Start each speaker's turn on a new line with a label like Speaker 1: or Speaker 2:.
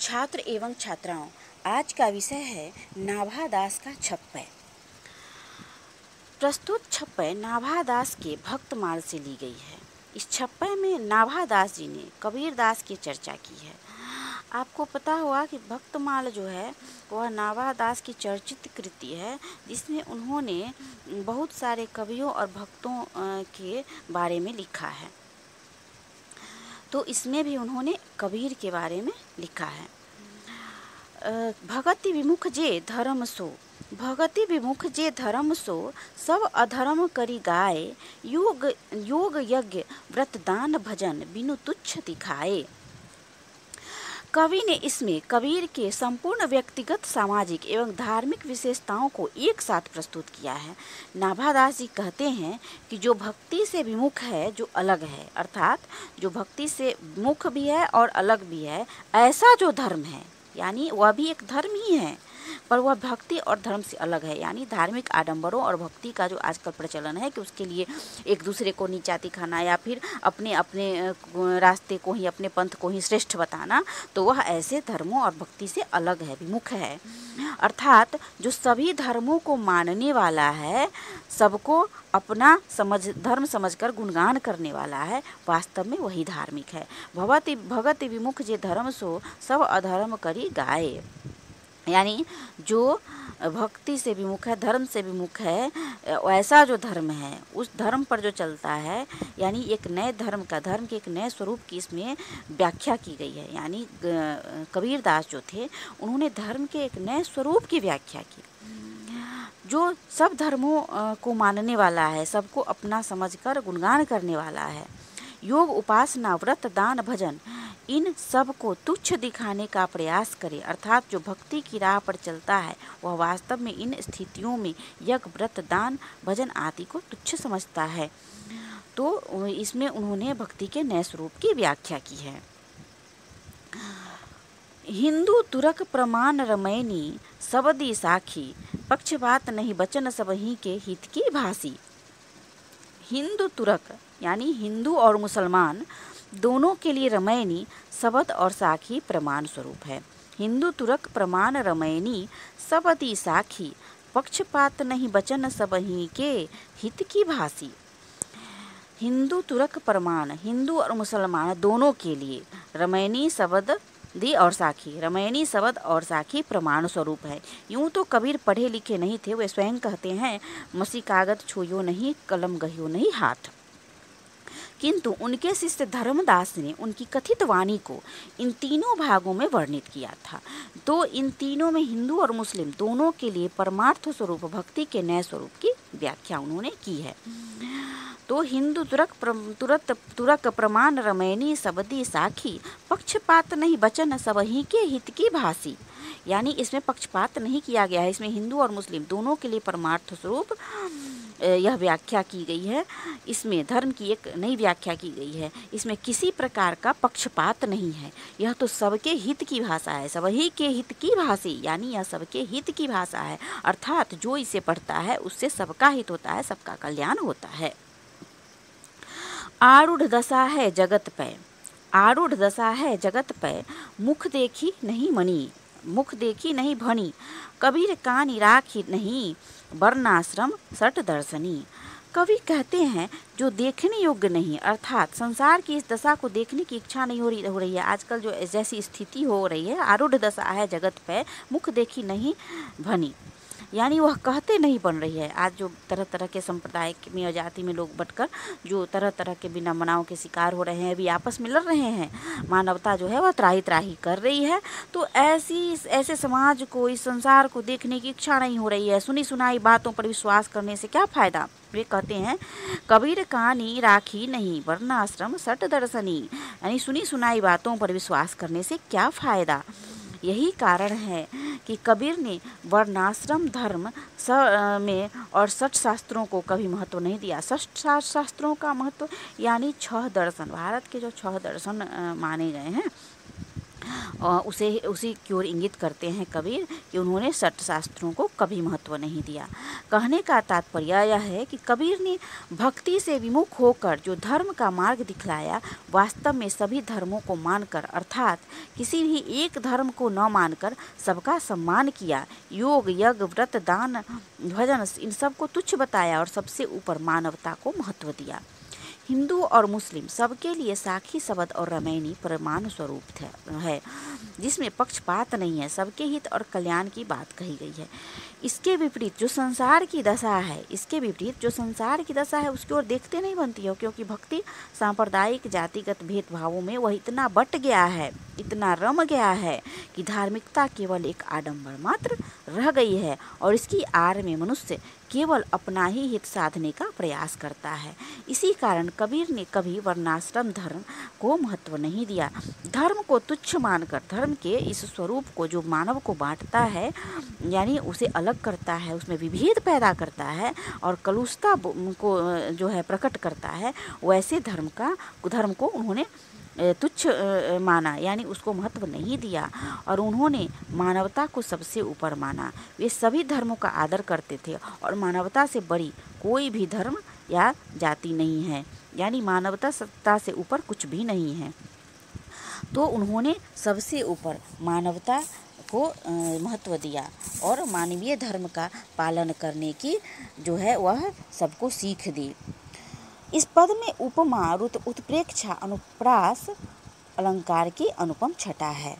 Speaker 1: छात्र एवं छात्राओं, आज का विषय है नाभा दास का छप्पय। प्रस्तुत छप्पय नाभा दास के भक्तमाल से ली गई है। इस छप्पय में नाभा दास जी ने कबीर दास की चर्चा की है। आपको पता होगा कि भक्तमाल जो है वह नाभा दास की चर्चित कृति है, जिसमें उन्होंने बहुत सारे कवियों और भक्तों के बारे में लिखा है। तो इसमें भी उन्होंने कबीर के बारे में लिखा है। भगति विमुख जे धर्म सो, भगति विमुख जे धर्म सो, सब अधर्म करी गाय, योग यज्ञ व्रत दान भजन बिनु तुच्छ दिखाए। कवि ने इसमें कबीर के संपूर्ण व्यक्तिगत, सामाजिक एवं धार्मिक विशेषताओं को एक साथ प्रस्तुत किया है। नाभा दास जी कहते हैं कि जो भक्ति से विमुख है, जो अलग है, अर्थात जो भक्ति से मुख भी है और अलग भी है, ऐसा जो धर्म है, यानी वह भी एक धर्म ही है, पर वह भक्ति और धर्म से अलग है। यानी धार्मिक आडंबरों और भक्ति का जो आजकल प्रचलन है कि उसके लिए एक दूसरे को नीचा दिखाना या फिर अपने अपने रास्ते को ही, अपने पंथ को ही श्रेष्ठ बताना, तो वह ऐसे धर्मों और भक्ति से अलग है, विमुख है। अर्थात जो सभी धर्मों को मानने वाला है, सबको अपना धर्म समझकर गुणगान करने वाला है, वास्तव में वही धार्मिक है। भगति विमुख जे धर्म सो, सब अधर्म करी गाए। यानी जो भक्ति से विमुख है, धर्म से विमुख है, ऐसा जो धर्म है, उस धर्म पर जो चलता है, यानी एक नए धर्म के एक नए स्वरूप की इसमें व्याख्या की गई है। यानी कबीर दास जो थे, उन्होंने धर्म के एक नए स्वरूप की व्याख्या की। जो सब धर्मों को मानने वाला है, सबको अपना समझकर गुणगान करने वाला है, योग उपासना व्रत दान भजन इन सब को तुच्छ दिखाने का प्रयास करे। अर्थात जो भक्ति की राह पर चलता है, वह वास्तव में इन स्थितियों में यज्ञ व्रत दान भजन आदि को तुच्छ समझता है। तो इसमें उन्होंने भक्ति के नए स्वरूप की व्याख्या की है। हिंदू तुरक प्रमाण रमैनी, सबदी साखी, पक्षपात नहीं बचन सबही के हित की भासी। हिंदू तुरक यानी हिंदू और मुसलमान दोनों के लिए रमैनी सबद और साखी प्रमाण स्वरूप है। हिंदू तुरक प्रमाण रमैनी, सबदी साखी, पक्षपात नहीं बचन सबही के हित की भासी। हिंदू तुरक प्रमाण, हिंदू और मुसलमान दोनों के लिए रमैनी सबद दी और साखी, रमैनी सबद और साखी प्रमाण स्वरूप है। यूं तो कबीर पढ़े लिखे नहीं थे, वे स्वयं कहते हैं, मसी कागज छुयो नहीं, कलम गहियो नहीं हाथ। किंतु उनके शिष्य धर्मदास ने उनकी कथित वाणी को इन तीनों भागों में वर्णित किया था। तो इन तीनों में हिंदू और मुस्लिम दोनों के लिए परमार्थ स्वरूप भक्ति के नए स्वरूप की व्याख्या उन्होंने की है। तो हिंदू तुरक प्रमाण रमैनी सबदी साखी, पक्षपात नहीं बचन सबही के हित की भासी। यानी इसमें पक्षपात नहीं किया गया है, इसमें हिंदू और मुस्लिम दोनों के लिए परमार्थ स्वरूप यह व्याख्या की गई है। इसमें धर्म की एक नई व्याख्या की गई है। इसमें किसी प्रकार का पक्षपात नहीं है, यह तो सबके हित की भाषा है, सबही के हित की भाषी, यानी यह सबके हित की भाषा है। अर्थात जो इसे पढ़ता है उससे सबका हित होता है, सबका कल्याण होता है। आरूढ़ दशा है जगत पे, आरूढ़ दशा है जगत पे, मुख देखी नहीं मणि, मुख देखी नहीं भनी, कबीर कानी राखी नहीं, वर्णाश्रम सट दर्शनी। कवि कहते हैं जो देखने योग्य नहीं, अर्थात संसार की इस दशा को देखने की इच्छा नहीं हो रही है। आजकल जो जैसी स्थिति हो रही है, आरूढ़ दशा है जगत पे, मुख देखी नहीं भनी, यानी वह कहते नहीं बन रही है। आज जो तरह तरह के संप्रदाय में और जाति में लोग बटकर जो तरह तरह के बिना मनाव के शिकार हो रहे हैं, अभी आपस में लड़ रहे हैं, मानवता जो है वह त्राही त्राही कर रही है। तो ऐसे समाज को, इस संसार को देखने की इच्छा नहीं हो रही है। सुनी सुनाई बातों पर विश्वास करने से क्या फायदा। वे कहते हैं कबीर कहानी राखी नहीं, वर्णाश्रम सट दर्शनी, यानी सुनी सुनाई बातों पर विश्वास करने से क्या फायदा। यही कारण है कि कबीर ने वर्णाश्रम धर्म में और सठ शास्त्रों को कभी महत्व नहीं दिया। सठ शास्त्रों का महत्व यानी 6 दर्शन, भारत के जो 6 दर्शन माने गए हैं, उसी की ओर इंगित करते हैं कबीर कि उन्होंने सटशास्त्रों को कभी महत्व नहीं दिया। कहने का तात्पर्य यह है कि कबीर ने भक्ति से विमुख होकर जो धर्म का मार्ग दिखलाया, वास्तव में सभी धर्मों को मानकर अर्थात किसी भी एक धर्म को न मानकर सबका सम्मान किया। योग, यज्ञ, व्रत, दान, भजन इन सबको तुच्छ बताया और सबसे ऊपर मानवता को महत्व दिया। हिंदू और मुस्लिम सबके लिए साखी शब्द और रामायणी प्रमाण स्वरूप है, जिसमें पक्षपात नहीं है, सबके हित और कल्याण की बात कही गई है। इसके विपरीत जो संसार की दशा है उसकी ओर देखते नहीं बनती है, क्योंकि भक्ति सांप्रदायिक जातिगत भेदभावों में वह इतना बट गया है, इतना रम गया है कि धार्मिकता केवल एक आडंबर मात्र रह गई है और इसकी आड़ में मनुष्य केवल अपना ही हित साधने का प्रयास करता है। इसी कारण कबीर ने कभी वर्णाश्रम धर्म को महत्व नहीं दिया। धर्म को तुच्छ मानकर धर्म के इस स्वरूप को जो मानव को बांटता है, यानी उसे अलग करता है, उसमें विभेद पैदा करता है और कलुषता को जो है प्रकट करता है, वैसे धर्म को उन्होंने तुच्छ माना, यानी उसको महत्व नहीं दिया और उन्होंने मानवता को सबसे ऊपर माना। वे सभी धर्मों का आदर करते थे और मानवता से बड़ी कोई भी धर्म या जाति नहीं है, यानी मानवता सत्ता से ऊपर कुछ भी नहीं है। तो उन्होंने सबसे ऊपर मानवता को महत्व दिया और मानवीय धर्म का पालन करने की जो है वह सबको सीख दी। इस पद में उपमा, उत्प्रेक्षा, अनुप्रास अलंकार की अनुपम छटा है।